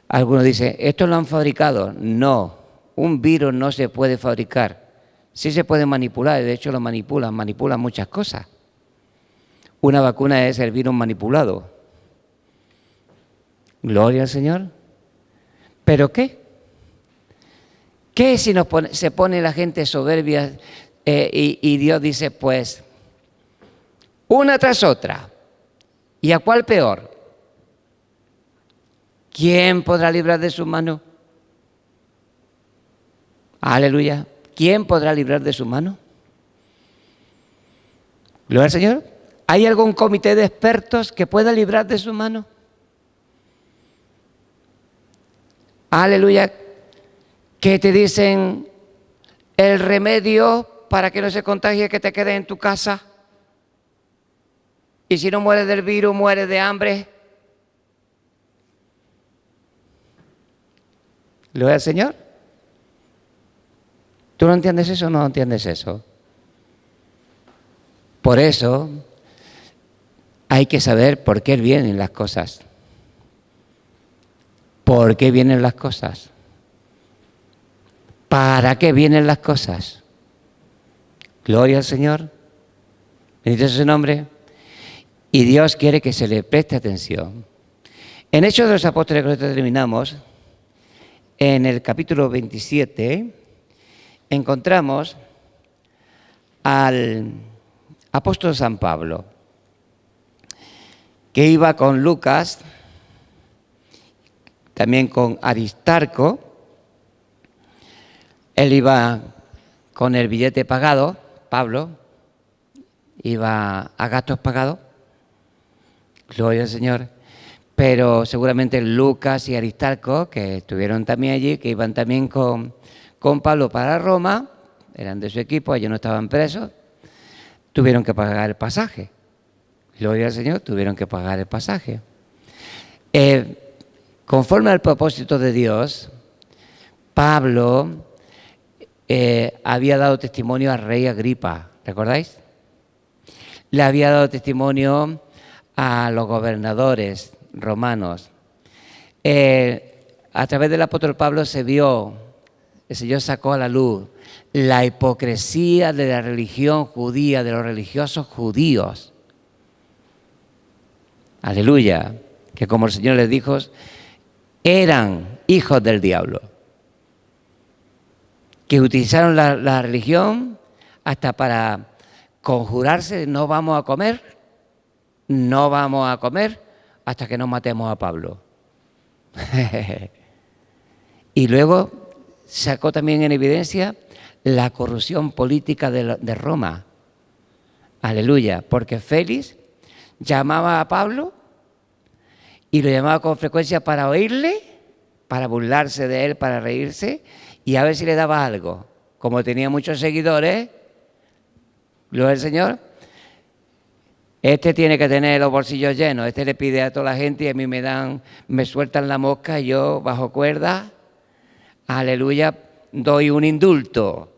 [SPEAKER 1] Algunos dicen, ¿esto lo han fabricado? No, un virus no se puede fabricar. Sí se puede manipular, de hecho lo manipulan muchas cosas. Una vacuna es el virus manipulado. Gloria al Señor. ¿Pero qué? ¿Qué si se pone la gente soberbia y Dios dice, pues, una tras otra? ¿Y a cuál peor? ¿Quién podrá librar de su mano? Aleluya. ¿Quién podrá librar de su mano? Gloria al Señor. ¿Hay algún comité de expertos que pueda librar de su mano? Aleluya. Que te dicen el remedio para que no se contagie, que te quedes en tu casa. Y si no mueres del virus, mueres de hambre. Gloria al Señor. ¿Tú no entiendes eso o no entiendes eso? Por eso hay que saber por qué vienen las cosas. ¿Por qué vienen las cosas? ¿Para qué vienen las cosas? Gloria al Señor. Bendito sea su nombre. Y Dios quiere que se le preste atención. En Hechos de los Apóstoles, con esto terminamos, en el capítulo 27, encontramos al apóstol San Pablo, que iba con Lucas, también con Aristarco. Él iba con el billete pagado, Pablo, iba a gastos pagados, gloria al Señor, pero seguramente Lucas y Aristarco, que estuvieron también allí, que iban también con Pablo para Roma, eran de su equipo, ellos no estaban presos, tuvieron que pagar el pasaje, gloria al Señor, tuvieron que pagar el pasaje. Conforme al propósito de Dios, Pablo había dado testimonio al rey Agripa, ¿recordáis? Le había dado testimonio a los gobernadores romanos. A través del apóstol Pablo el Señor sacó a la luz la hipocresía de la religión judía, de los religiosos judíos. Aleluya, que como el Señor les dijo, eran hijos del diablo, que utilizaron la religión hasta para conjurarse, no vamos a comer hasta que no matemos a Pablo. Y luego sacó también en evidencia la corrupción política de Roma. Aleluya, porque Félix llamaba a Pablo y lo llamaba con frecuencia para oírle, para burlarse de él, para reírse y a ver si le daba algo. Como tenía muchos seguidores, gloria al Señor, este tiene que tener los bolsillos llenos, este le pide a toda la gente y a mí me sueltan la mosca y yo bajo cuerda, aleluya, doy un indulto.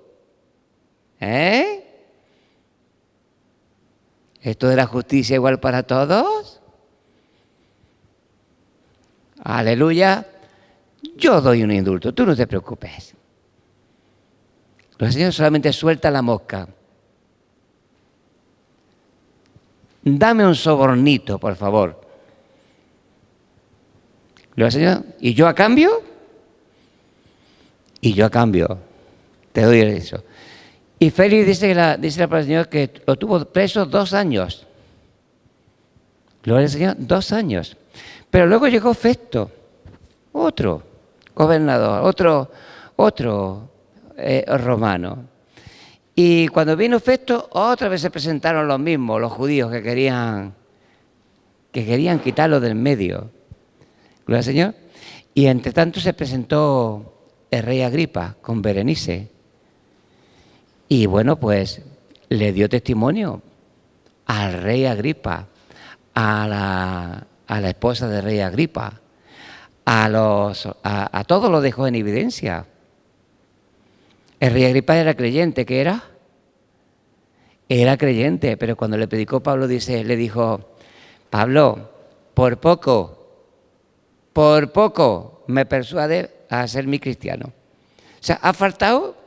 [SPEAKER 1] ¿Esto de la justicia igual para todos? Aleluya, yo doy un indulto, tú no te preocupes. El Señor solamente suelta la mosca. Dame un sobornito, por favor. Gloria al Señor. ¿Y yo a cambio? Y yo a cambio te doy eso. Y Félix dice la palabra del Señor que lo tuvo preso 2 años. Gloria al Señor, 2 años. Pero luego llegó Festo, otro gobernador, otro romano. Y cuando vino Festo, otra vez se presentaron los mismos, los judíos que querían quitarlo del medio. Gloria al Señor. Y entre tanto se presentó el rey Agripa con Berenice. Y bueno, pues le dio testimonio al rey Agripa, a la esposa del rey Agripa, a todos lo dejó en evidencia. El rey Agripa era creyente, ¿qué era? Era creyente, pero cuando le predicó Pablo, le dijo, Pablo, por poco me persuade a ser mi cristiano. O sea, ha faltado.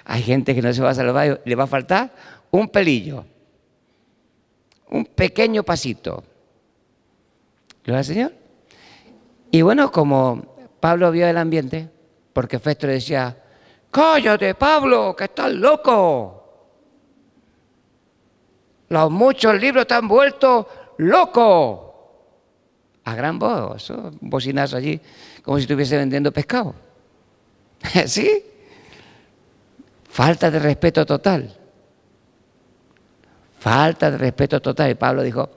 [SPEAKER 1] Hay gente que no se va a salvar, le va a faltar un pelillo, un pequeño pasito. ¿Gloria al Señor? Y bueno, como Pablo vio el ambiente, porque Festo le decía, cállate, Pablo, que estás loco. Los muchos libros te han vuelto loco. A gran voz, un bocinazo allí, como si estuviese vendiendo pescado. ¿Sí? Falta de respeto total. Falta de respeto total. Y Pablo dijo,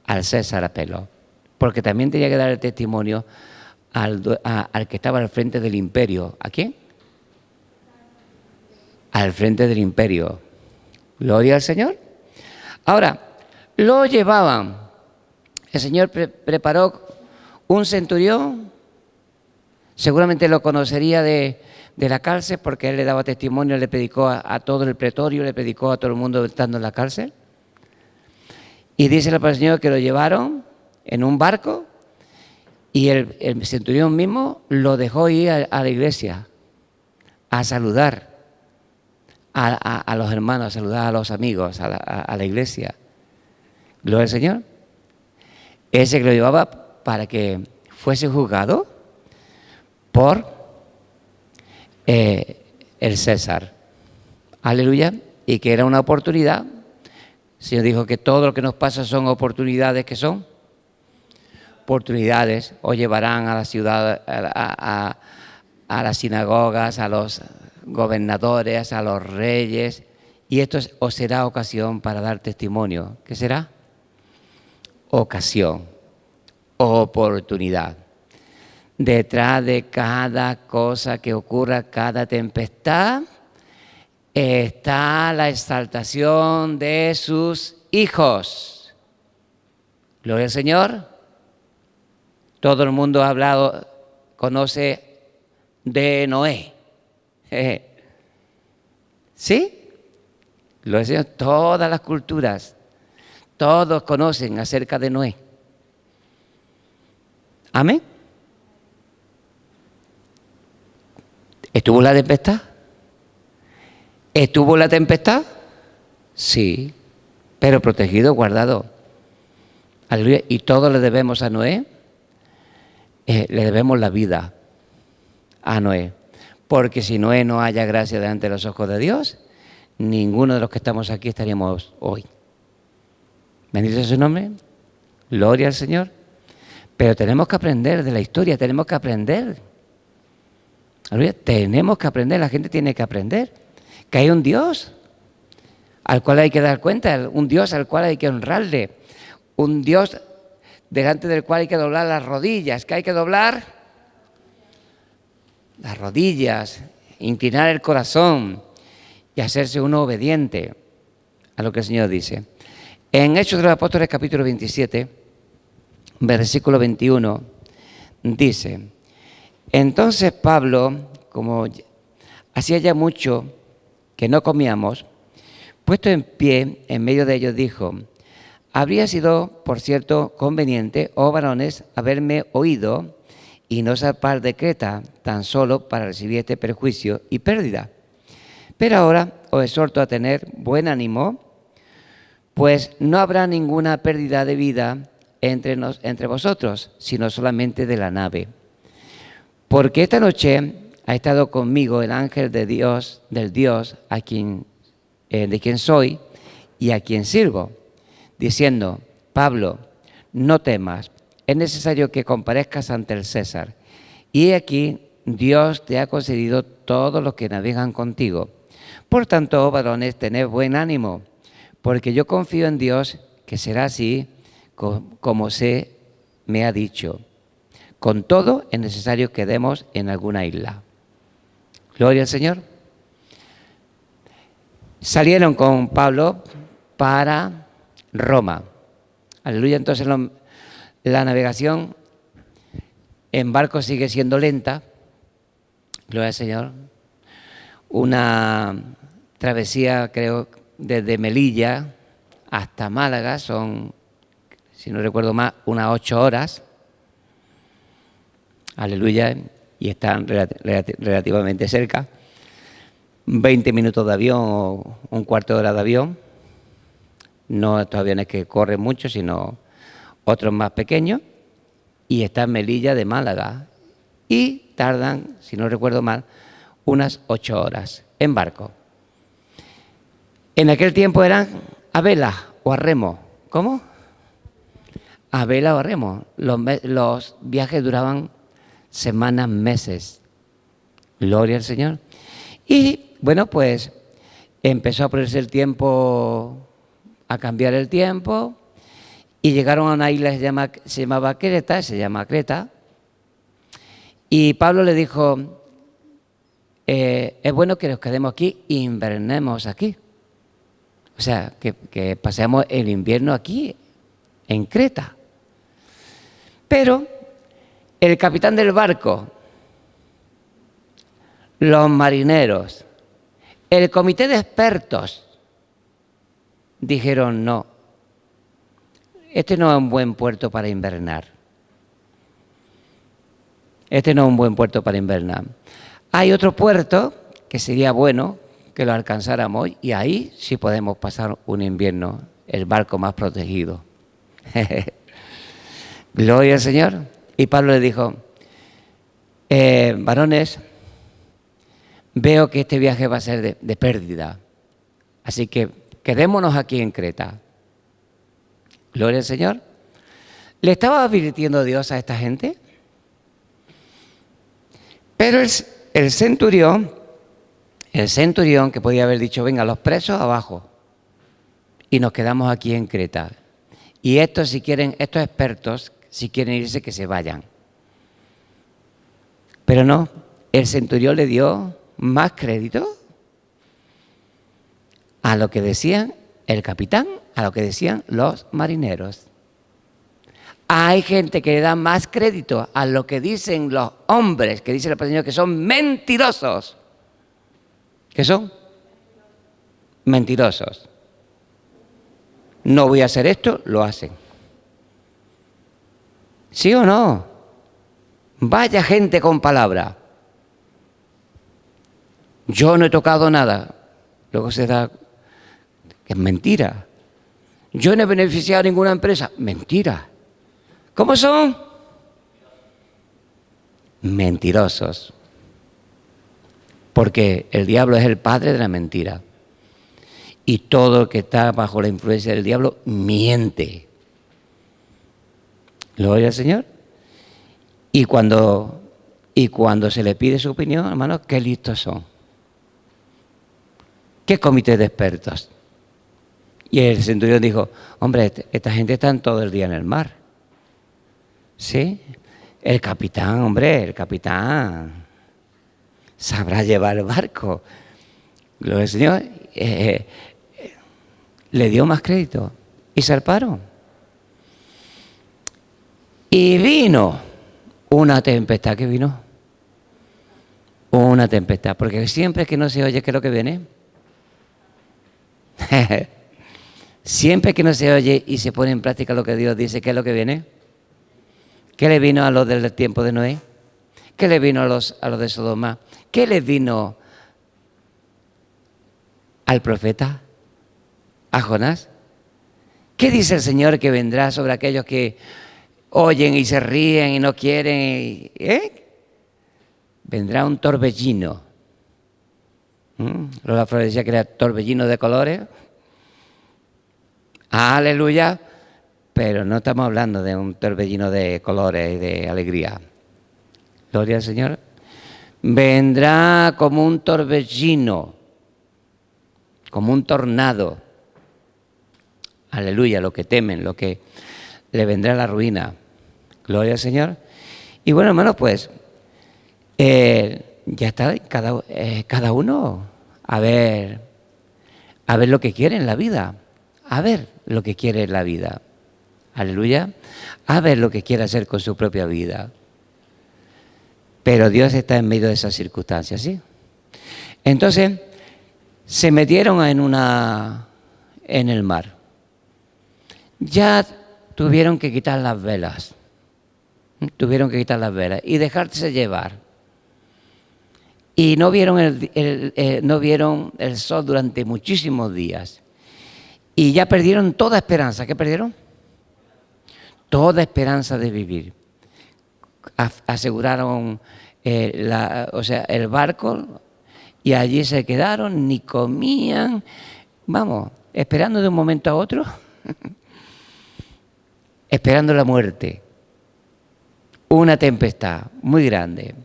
[SPEAKER 1] al César apeló. Porque también tenía que dar el testimonio al que estaba al frente del imperio. ¿A quién? Al frente del imperio. Gloria al Señor. Ahora, lo llevaban. El Señor preparó un centurión. Seguramente lo conocería de la cárcel, porque él le daba testimonio, le predicó a todo el pretorio, le predicó a todo el mundo estando en la cárcel. Y dice la palabra del Señor que lo llevaron en un barco y el centurión mismo lo dejó ir a la iglesia a saludar a los hermanos, a saludar a los amigos, a la iglesia. Gloria al Señor. Ese que lo llevaba para que fuese juzgado por el César. Aleluya. Y que era una oportunidad. El Señor dijo que todo lo que nos pasa son oportunidades. ¿Qué son? Oportunidades. Os llevarán a la ciudad, a las sinagogas, a los gobernadores, a los reyes. Y esto os será ocasión para dar testimonio. ¿Qué será? Ocasión. Oportunidad. Detrás de cada cosa que ocurra, cada tempestad, está la exaltación de sus hijos. Gloria al Señor. Todo el mundo ha hablado, conoce de Noé. ¿Sí? Gloria al Señor. Todas las culturas, todos conocen acerca de Noé. Amén. ¿Estuvo la tempestad? ¿Estuvo la tempestad? Sí, pero protegido, guardado. Aleluya. Y todo le debemos a Noé. Le debemos la vida a Noé. Porque si Noé no haya gracia delante de los ojos de Dios, ninguno de los que estamos aquí estaríamos hoy. ¿Bendito sea su nombre? Gloria al Señor. Pero tenemos que aprender de la historia, tenemos que aprender. Tenemos que aprender, la gente tiene que aprender que hay un Dios al cual hay que dar cuenta, un Dios al cual hay que honrarle, un Dios delante del cual hay que doblar las rodillas, que hay que doblar las rodillas, inclinar el corazón y hacerse uno obediente a lo que el Señor dice. En Hechos de los Apóstoles capítulo 27, versículo 21, dice: entonces Pablo, como hacía ya mucho que no comíamos, puesto en pie en medio de ellos, dijo: habría sido, por cierto, conveniente, oh varones, haberme oído y no zarpar de Creta tan solo para recibir este perjuicio y pérdida. Pero ahora os exhorto a tener buen ánimo, pues no habrá ninguna pérdida de vida entre vosotros, sino solamente de la nave. Porque esta noche ha estado conmigo el ángel de Dios, del Dios de quien soy y a quien sirvo, diciendo: Pablo, no temas, es necesario que comparezcas ante el César. Y aquí Dios te ha concedido todos los que navegan contigo. Por tanto, oh varones, tened buen ánimo, porque yo confío en Dios que será así como se me ha dicho. Con todo, es necesario que demos en alguna isla. Gloria al Señor. Salieron con Pablo para Roma. Aleluya. Entonces la navegación en barco sigue siendo lenta. Gloria al Señor. Una travesía, creo, desde Melilla hasta Málaga son, si no recuerdo mal, unas 8 horas. Aleluya. Y están relativamente cerca. 20 minutos de avión o un cuarto de hora de avión. No estos aviones que corren mucho, sino otros más pequeños. Y está en Melilla de Málaga. Y tardan, si no recuerdo mal, unas 8 horas en barco. En aquel tiempo eran a vela o a remo. ¿Cómo? A vela o a remo. Los viajes duraban semanas, meses. Gloria al Señor. Y bueno, pues empezó a ponerse el tiempo, a cambiar el tiempo, y llegaron a una isla que se llama Creta, y Pablo le dijo: es bueno que nos quedemos aquí e invernemos aquí. O sea, que pasemos el invierno aquí, en Creta. Pero el capitán del barco, los marineros, el comité de expertos dijeron: no, este no es un buen puerto para invernar. Este no es un buen puerto para invernar. Hay otro puerto que sería bueno que lo alcanzáramos, y ahí sí podemos pasar un invierno, el barco más protegido. Gloria al Señor. Y Pablo le dijo: varones, veo que este viaje va a ser de pérdida, así que quedémonos aquí en Creta. Gloria al Señor. ¿Le estaba advirtiendo Dios a esta gente? Pero el centurión que podía haber dicho: venga, los presos abajo y nos quedamos aquí en Creta. Y estos expertos, si quieren irse, que se vayan. Pero no, el centurión le dio más crédito a lo que decían el capitán, a lo que decían los marineros. Hay gente que le da más crédito a lo que dicen los hombres, que dice el Señor, que son mentirosos. ¿Qué son? Mentirosos. No voy a hacer esto, lo hacen. ¿Sí o no? Vaya gente con palabra. Yo no he tocado nada. Luego se da que es mentira. Yo no he beneficiado a ninguna empresa. Mentira. ¿Cómo son? Mentirosos. Porque el diablo es el padre de la mentira. Y todo el que está bajo la influencia del diablo miente. Gloria al Señor. Y cuando se le pide su opinión, hermanos, qué listos son. ¿Qué comité de expertos? Y el centurión dijo: hombre, esta gente está todo el día en el mar. ¿Sí? El capitán sabrá llevar el barco. Gloria al Señor. Le dio más crédito y zarparon. Y vino una tempestad. ¿Qué vino? Una tempestad. Porque siempre que no se oye, ¿qué es lo que viene? Siempre que no se oye y se pone en práctica lo que Dios dice, ¿qué es lo que viene? ¿Qué le vino a los del tiempo de Noé? ¿Qué le vino a los de Sodoma? ¿Qué les vino al profeta? ¿A Jonás? ¿Qué dice el Señor que vendrá sobre aquellos que oyen y se ríen y no quieren? Vendrá un torbellino. Lola Flores decía que era torbellino de colores. Aleluya. Pero no estamos hablando de un torbellino de colores y de alegría. Gloria al Señor. Vendrá como un torbellino, como un tornado. Aleluya, lo que temen, lo que le vendrá la ruina. Gloria al Señor. Y bueno, hermanos, pues ya está cada uno a ver lo que quiere en la vida. A ver lo que quiere en la vida. Aleluya. A ver lo que quiere hacer con su propia vida. Pero Dios está en medio de esas circunstancias, ¿sí? Entonces, se metieron en el mar. Ya tuvieron que quitar las velas. Tuvieron que quitar las velas y dejarse llevar. Y no vieron el sol durante muchísimos días. Y ya perdieron toda esperanza. ¿Qué perdieron? Toda esperanza de vivir. Aseguraron el barco y allí se quedaron, ni comían. Vamos, esperando de un momento a otro. Esperando la muerte. Una tempestad muy grande.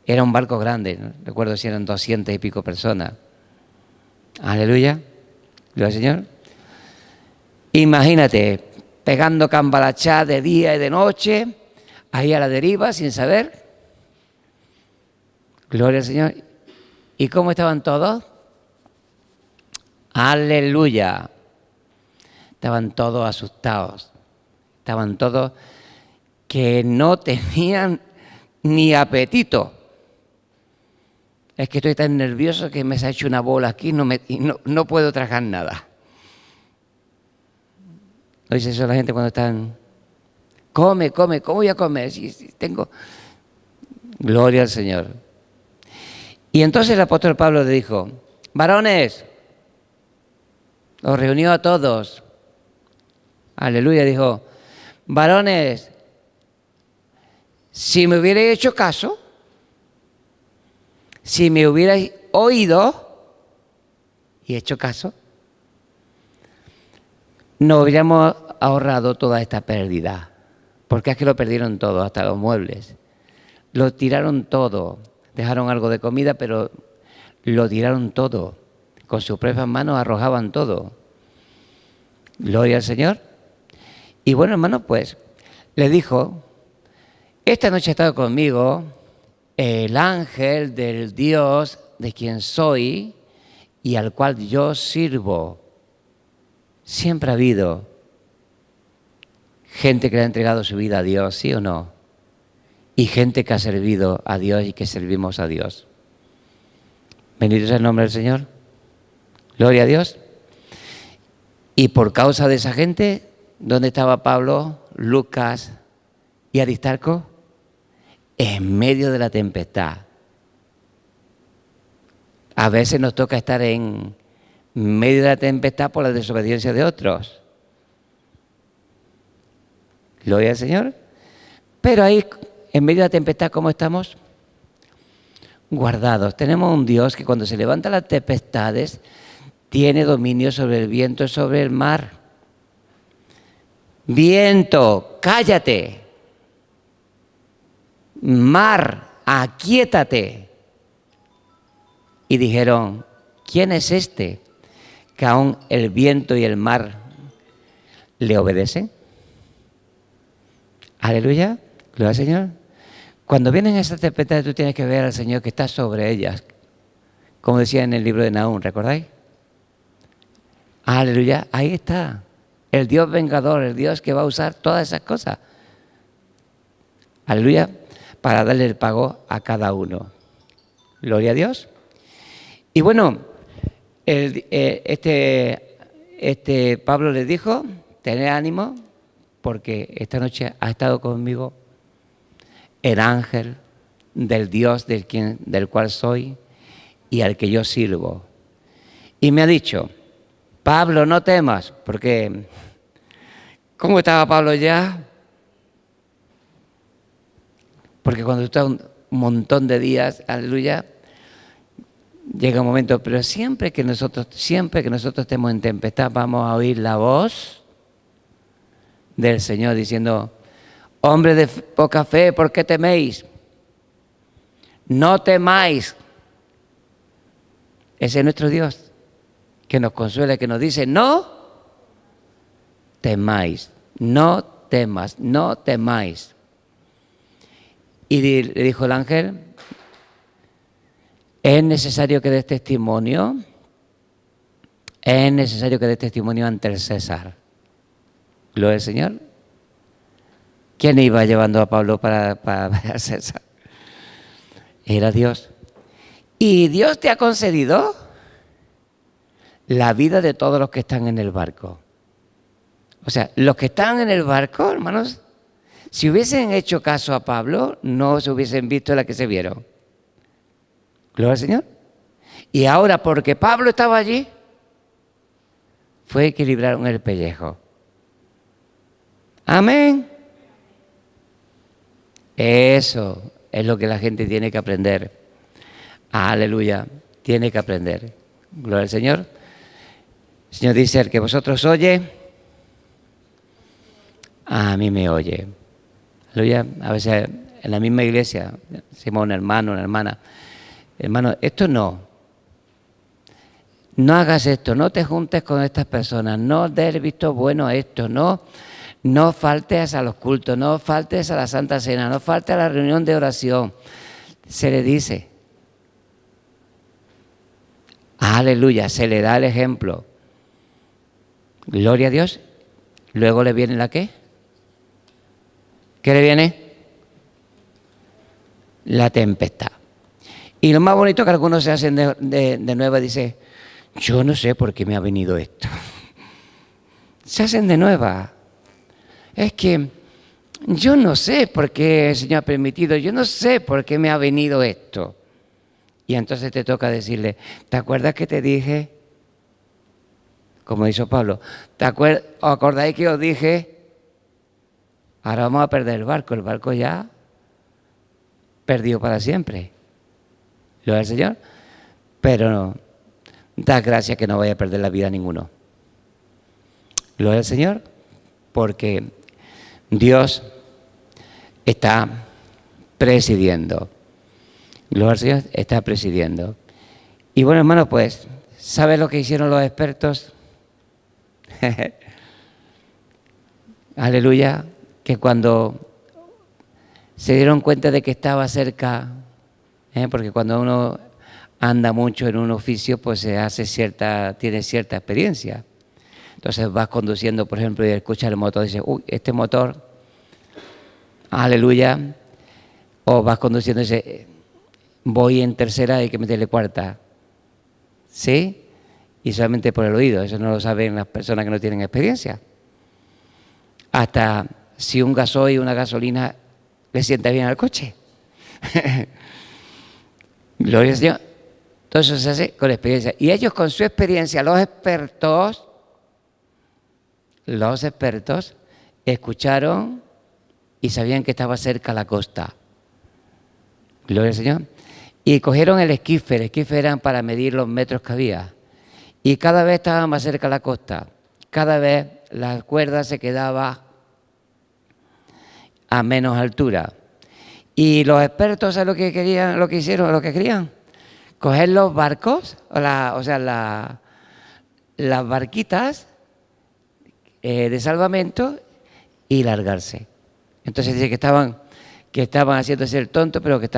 [SPEAKER 1] Era un barco grande, ¿no? Recuerdo si eran 200 y pico personas. Aleluya. Gloria al Señor. Imagínate, pegando cambalachá de día y de noche, ahí a la deriva, sin saber. Gloria al Señor. ¿Y cómo estaban todos? Aleluya. Estaban todos asustados. Estaban todos que no tenían ni apetito. Es que estoy tan nervioso que me se ha hecho una bola aquí y no puedo tragar nada. ¿No dice eso la gente cuando están? Come, ¿cómo voy a comer? Si tengo... Gloria al Señor. Y entonces el apóstol Pablo le dijo, varones, los reunió a todos. Aleluya, dijo, varones, si me hubierais hecho caso, si me hubierais oído y hecho caso, nos hubiéramos ahorrado toda esta pérdida. Porque es que lo perdieron todo, hasta los muebles. Lo tiraron todo. Dejaron algo de comida, pero lo tiraron todo. Con sus propias manos arrojaban todo. Gloria al Señor. Y bueno, hermano, pues le dijo, esta noche ha estado conmigo el ángel del Dios de quien soy y al cual yo sirvo. Siempre ha habido gente que le ha entregado su vida a Dios, ¿sí o no? Y gente que ha servido a Dios y que servimos a Dios. Bendito sea el nombre del Señor. Gloria a Dios. Y por causa de esa gente, ¿dónde estaba Pablo, Lucas y Aristarco? En medio de la tempestad. A veces nos toca estar en medio de la tempestad por la desobediencia de otros. Gloria al Señor. Pero ahí, en medio de la tempestad, ¿cómo estamos? Guardados. Tenemos un Dios que cuando se levantan las tempestades, tiene dominio sobre el viento y sobre el mar. Viento, cállate. Mar, aquíétate. Y dijeron, ¿quién es este que aún el viento y el mar le obedecen? Aleluya, gloria al Señor. Cuando vienen esas tempestades, tú tienes que ver al Señor que está sobre ellas, como decía en el libro de Nahum, ¿recordáis? Aleluya, ahí está, el Dios vengador, el Dios que va a usar todas esas cosas. Aleluya, para darle el pago a cada uno. Gloria a Dios. Y bueno, Pablo les dijo, tened ánimo, porque esta noche ha estado conmigo el ángel del Dios del cual soy y al que yo sirvo. Y me ha dicho, Pablo, no temas, porque ¿cómo estaba Pablo ya? Porque cuando tú estás un montón de días, aleluya, llega un momento, pero siempre que nosotros estemos en tempestad, vamos a oír la voz del Señor diciendo, hombre de poca fe, ¿por qué teméis? No temáis. Ese es nuestro Dios, que nos consuela, que nos dice, no temáis, no temas, no temáis. Y le dijo el ángel, es necesario que des testimonio, ante el César. Gloria al Señor. ¿Quién iba llevando a Pablo para ver a César? Era Dios. Y Dios te ha concedido la vida de todos los que están en el barco. O sea, los que están en el barco, hermanos, si hubiesen hecho caso a Pablo, no se hubiesen visto la que se vieron. Gloria al Señor. Y ahora, porque Pablo estaba allí, fue que libraron el pellejo. Amén. Eso es lo que la gente tiene que aprender. Aleluya. Tiene que aprender. Gloria al Señor. El Señor dice, el que vosotros oye, a mí me oye. Aleluya. A veces en la misma iglesia, decimos un hermano, una hermana, hermano, esto no hagas esto, no te juntes con estas personas, no des visto bueno a esto, no faltes a los cultos, no faltes a la Santa Cena, no faltes a la reunión de oración. Se le dice, aleluya, se le da el ejemplo. Gloria a Dios. Luego le viene ¿la qué? ¿Qué le viene? La tempestad. Y lo más bonito que algunos se hacen de nueva, dice, yo no sé por qué me ha venido esto. Se hacen de nueva. Es que yo no sé por qué el Señor ha permitido, yo no sé por qué me ha venido esto. Y entonces te toca decirle, ¿te acuerdas que te dije? Como hizo Pablo, ¿os acordáis que os dije? Ahora vamos a perder el barco ya perdió para siempre. Gloria al Señor. Pero no, da gracias que no vaya a perder la vida ninguno. Gloria al Señor, porque Dios está presidiendo. Gloria al Señor, está presidiendo. Y bueno, hermano, pues, ¿sabes lo que hicieron los expertos? Aleluya, que cuando se dieron cuenta de que estaba cerca, porque cuando uno anda mucho en un oficio, pues tiene cierta experiencia. Entonces vas conduciendo, por ejemplo, y escuchas el motor y dices, uy, este motor, aleluya. O vas conduciendo y dices, voy en tercera, hay que meterle cuarta. ¿Sí? Y solamente por el oído, eso no lo saben las personas que no tienen experiencia. Hasta si un gasoil, una gasolina, le sienta bien al coche. Gloria al Señor. Todo eso se hace con experiencia. Y ellos con su experiencia, los expertos, escucharon y sabían que estaba cerca la costa. Gloria al Señor. Y cogieron el esquife eran para medir los metros que había. Y cada vez estaba más cerca la costa. Cada vez la cuerda se quedaba a menos altura. Y los expertos, ¿sabes lo que querían, lo que hicieron, lo que querían? Coger los barcos, las barquitas de salvamento y largarse. Entonces dice que estaban haciéndose el tonto, pero que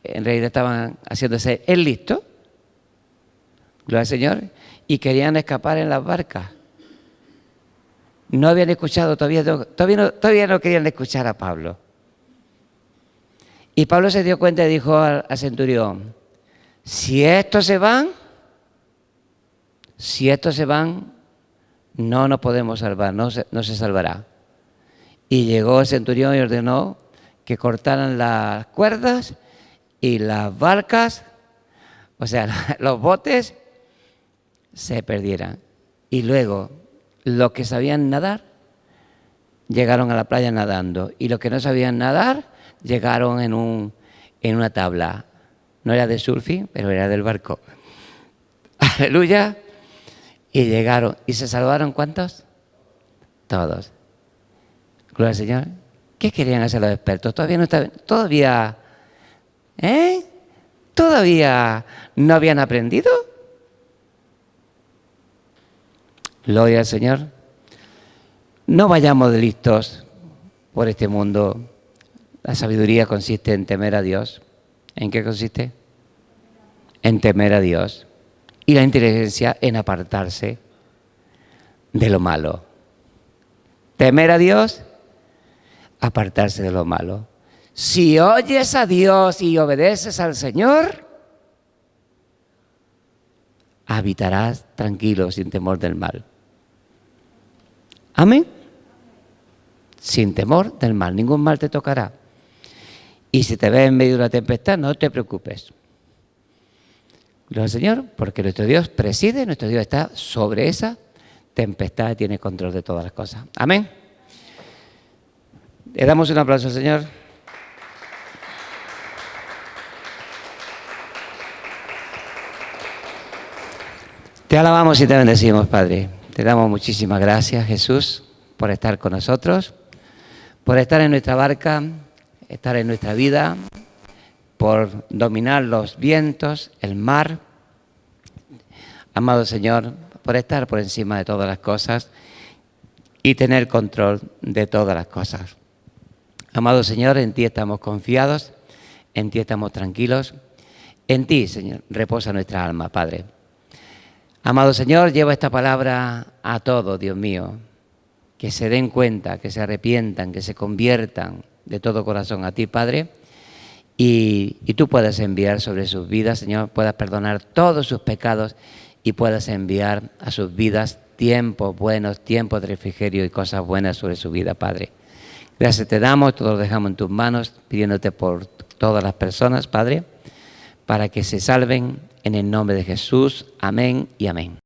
[SPEAKER 1] en realidad estaban haciéndose el listo. Gloria al Señor. Y querían escapar en las barcas. No habían escuchado, todavía no querían escuchar a Pablo. Y Pablo se dio cuenta y dijo al centurión, si estos se van, no nos podemos salvar, no se salvará. Y llegó el centurión y ordenó que cortaran las cuerdas y las barcas, o sea, los botes, se perdieran. Y luego, los que sabían nadar, llegaron a la playa nadando. Y los que no sabían nadar, llegaron en una tabla. No era de surfing, pero era del barco. Aleluya. Y llegaron. ¿Y se salvaron cuántos? Todos. Gloria al Señor. ¿Qué querían hacer los expertos? Todavía no habían aprendido. Gloria al Señor. No vayamos de listos por este mundo. La sabiduría consiste en temer a Dios. ¿En qué consiste? En temer a Dios. Y la inteligencia en apartarse de lo malo. Temer a Dios, apartarse de lo malo. Si oyes a Dios y obedeces al Señor, habitarás tranquilo, sin temor del mal. Amén. Sin temor del mal, ningún mal te tocará. Y si te ves en medio de una tempestad, no te preocupes. Gloria al Señor, porque nuestro Dios preside, nuestro Dios está sobre esa tempestad y tiene control de todas las cosas. Amén. Le damos un aplauso al Señor. Te alabamos y te bendecimos, Padre. Te damos muchísimas gracias, Jesús, por estar con nosotros, por estar en nuestra barca, estar en nuestra vida, por dominar los vientos, el mar. Amado Señor, por estar por encima de todas las cosas y tener control de todas las cosas. Amado Señor, en ti estamos confiados, en ti estamos tranquilos, en ti, Señor, reposa nuestra alma, Padre. Amado Señor, lleva esta palabra a todos, Dios mío, que se den cuenta, que se arrepientan, que se conviertan de todo corazón a ti, Padre, y tú puedas enviar sobre sus vidas, Señor, puedas perdonar todos sus pecados y puedas enviar a sus vidas tiempos buenos, tiempos de refrigerio y cosas buenas sobre su vida, Padre. Gracias te damos, todo lo dejamos en tus manos, pidiéndote por todas las personas, Padre, para que se salven en el nombre de Jesús. Amén y amén.